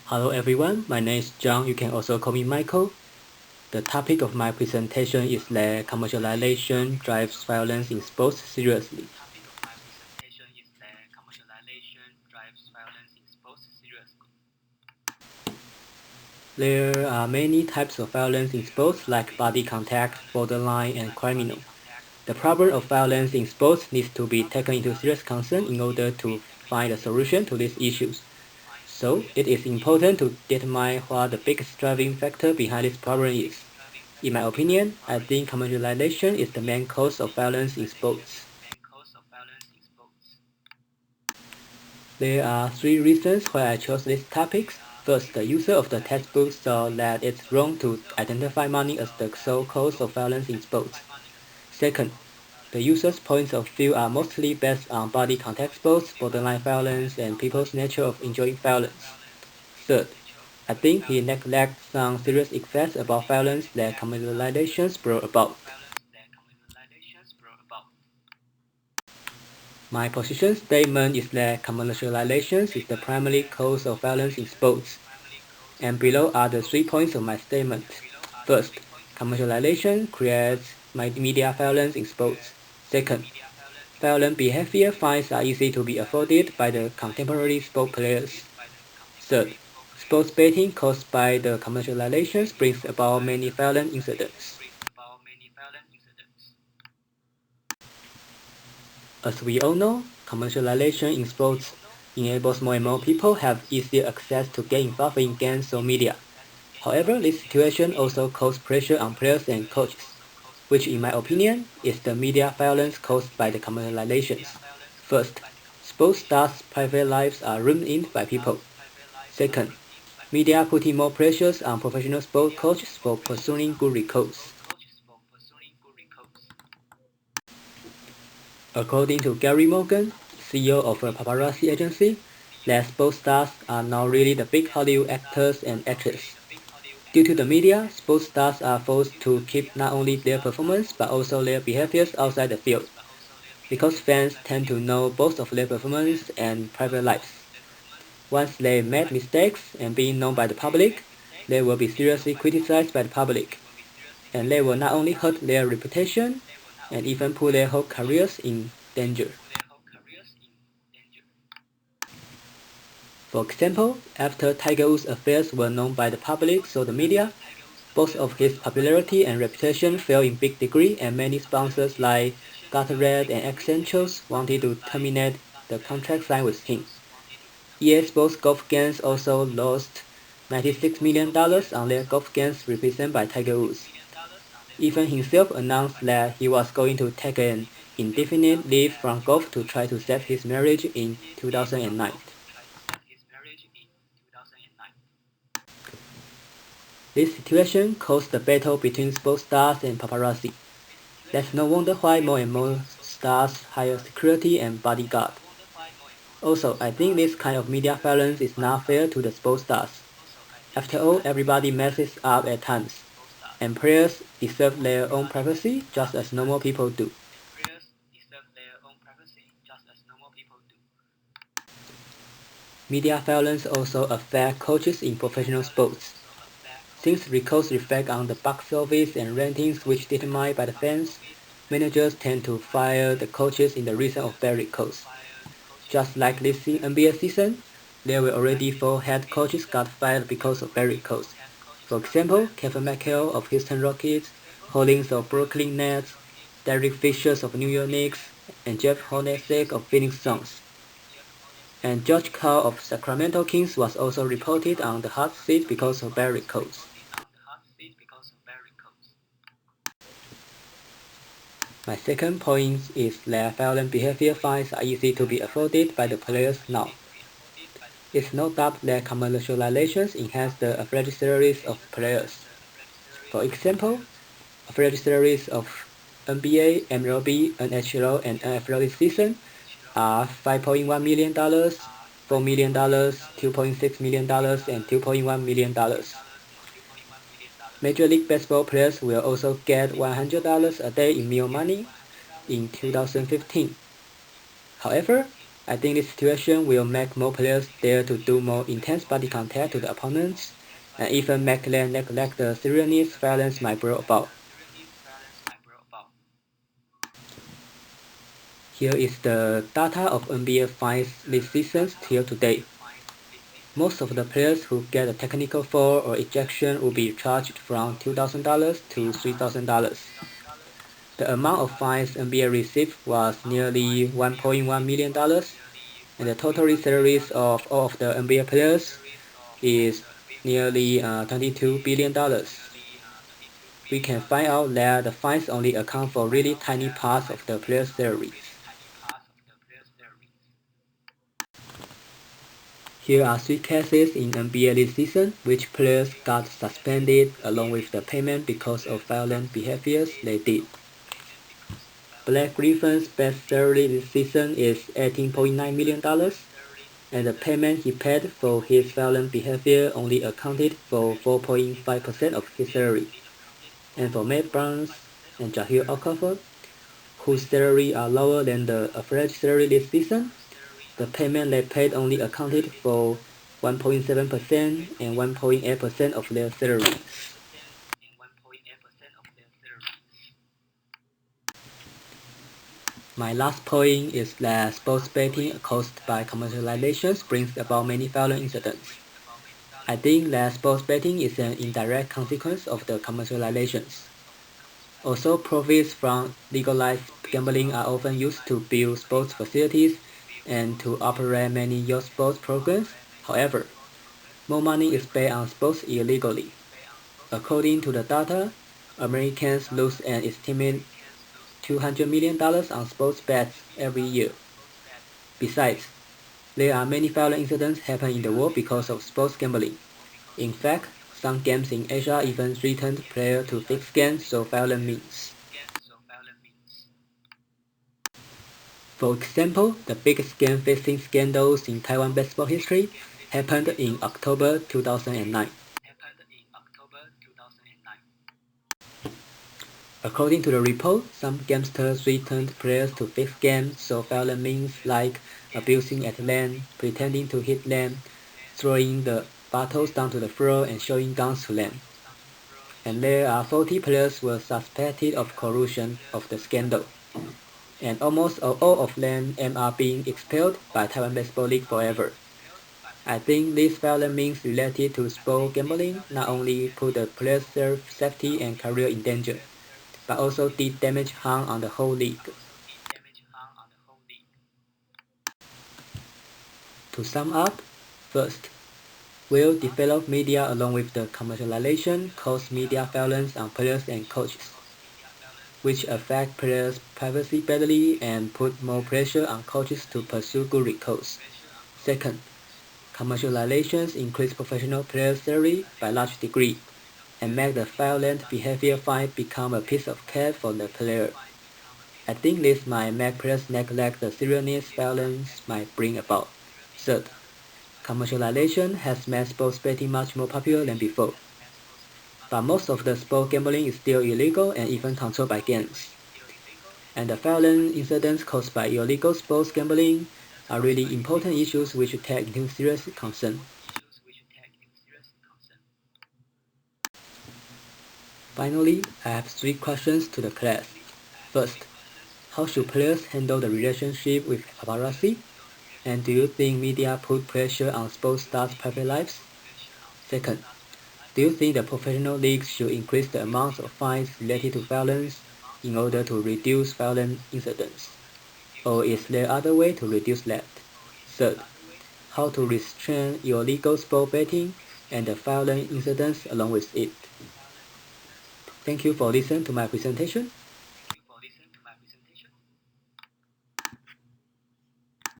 Hello everyone, my name is John. You can also call me Michael. The topic of my presentation is that commercialization drives violence in sports seriously. There are many types of violence in sports like body contact, borderline, and criminal. The problem of violence in sports needs to be taken into serious concern in order to find a solution to these issues. So, it is important to determine what the biggest driving factor behind this problem is. In my opinion, I think commercialization is the main cause of violence in sports. There are three reasons why I chose these topics. First, the user of the textbook saw that it's wrong to identify money as the sole cause of violence in sports. Second, the user's points of view are mostly based on body contact sports, borderline violence, and people's nature of enjoying violence. Third, I think he neglects some serious effects about violence that commercializations brought about. My position statement is that commercialization is the primary cause of violence in sports, and below are the 3 points of my statement. First, commercialization creates media violence in sports. Second, violent behavior fines are easy to be afforded by the contemporary sport players. Third, sports betting caused by the commercialization brings about many violent incidents. As we all know, commercialization in sports enables more and more people have easier access to get involved in games or media. However, this situation also causes pressure on players and coaches, which in my opinion is the media violence caused by the commercializations. First, sports stars' private lives are ruined by people. Second, media putting more pressures on professional sport coaches for pursuing good results. According to Gary Morgan, CEO of a paparazzi agency, that sports stars are now really the big Hollywood actors and actresses. Due to the media, sports stars are forced to keep not only their performance but also their behaviors outside the field, because fans tend to know both of their performance and private lives. Once they made mistakes and being known by the public, they will be seriously criticized by the public, and they will not only hurt their reputation and even put their whole careers in danger. For example, after Tiger Woods' affairs were known by the public so the media, both of his popularity and reputation fell in big degree, and many sponsors like Gatorade and Accenture wanted to terminate the contract signed with him. EA Sports golf games also lost $96 million on their golf games represented by Tiger Woods. Even himself announced that he was going to take an indefinite leave from golf to try to save his marriage in 2009. This situation caused the battle between sports stars and paparazzi. That's no wonder why more and more stars hire security and bodyguard. Also, I think this kind of media violence is not fair to the sports stars. After all, everybody messes up at times, and players deserve their own privacy just as normal people do. Media violence also affects coaches in professional sports. Since results reflect on the box office and ratings which determined by the fans, managers tend to fire the coaches in the reason of bad results. Just like this NBA season, there were already 4 head coaches got fired because of bad results. For example, Kevin McHale of Houston Rockets, Hollins of Brooklyn Nets, Derek Fisher of New York Knicks, and Jeff Hornacek of Phoenix Suns. And George Karl of Sacramento Kings was also reported on the hot seat because of bad results. My second point is that violent behavior fines are easy to be afforded by the players now. It's no doubt that commercializations enhance the average salaries of players. For example, average salaries of NBA, MLB, NHL, and NFL this season are $5.1 million, $4 million, $2.6 million, and $2.1 million. Major League Baseball players will also get $100 a day in meal money in 2015. However, I think this situation will make more players dare to do more intense body contact to the opponents, and even make them neglect the seriousness violence might bring about. Here is the data of NBA Finals this season till today. Most of the players who get a technical foul or ejection will be charged from $2,000 to $3,000. The amount of fines NBA received was nearly $1.1 million, and the total salaries of all of the NBA players is nearly $22 billion. We can find out that the fines only account for really tiny parts of the players' salaries. Here are 3 cases in NBA this season which players got suspended along with the payment because of violent behaviors they did. Blake Griffin's base salary this season is $18.9 million, and the payment he paid for his violent behavior only accounted for 4.5% of his salary. And for Matt Barnes and Jahlil Okafor, whose salary are lower than the average salary this season, the payment they paid only accounted for 1.7% and 1.8% of their salaries. My last point is that sports betting caused by commercialization brings about many violent incidents. I think that sports betting is an indirect consequence of the commercializations. Also, profits from legalized gambling are often used to build sports facilities and to operate many youth sports programs. However, more money is spent on sports illegally. According to the data, Americans lose an estimated $200 million on sports bets every year. Besides, there are many violent incidents happen in the world because of sports gambling. In fact, some games in Asia even threatened players to fix games through violent means. For example, the biggest game-fixing scandals in Taiwan baseball history happened in October 2009. According to the report, some gamesters threatened players to fix games through violent means like abusing at them, pretending to hit them, throwing the bottles down to the floor, and showing guns to them. And there are 40 players were suspected of corruption of the scandal, and almost all of them are being expelled by Taiwan Baseball League forever. I think these violent means related to sport gambling not only put the players' safety and career in danger, but also did damage harm on the whole league. To sum up, first, well-developed media along with the commercialization cause media violence on players and coaches, which affect players' privacy badly and put more pressure on coaches to pursue good results. Second, commercializations increase professional players' salary by large degree and make the violent behavior fine become a piece of cake for the player. I think this might make players neglect the seriousness violence might bring about. Third, commercialization has made sports betting much more popular than before. But most of the sport gambling is still illegal and even controlled by gangs. And the violent incidents caused by illegal sports gambling are really important issues we should take into serious concern. Finally, I have 3 questions to the class. First, how should players handle the relationship with paparazzi? And do you think media put pressure on sports stars' private lives? Second, do you think the professional leagues should increase the amount of fines related to violence in order to reduce violent incidents? Or is there other way to reduce that? Third, how to restrain illegal sport betting and the violent incidents along with it? Thank you for listening to my presentation.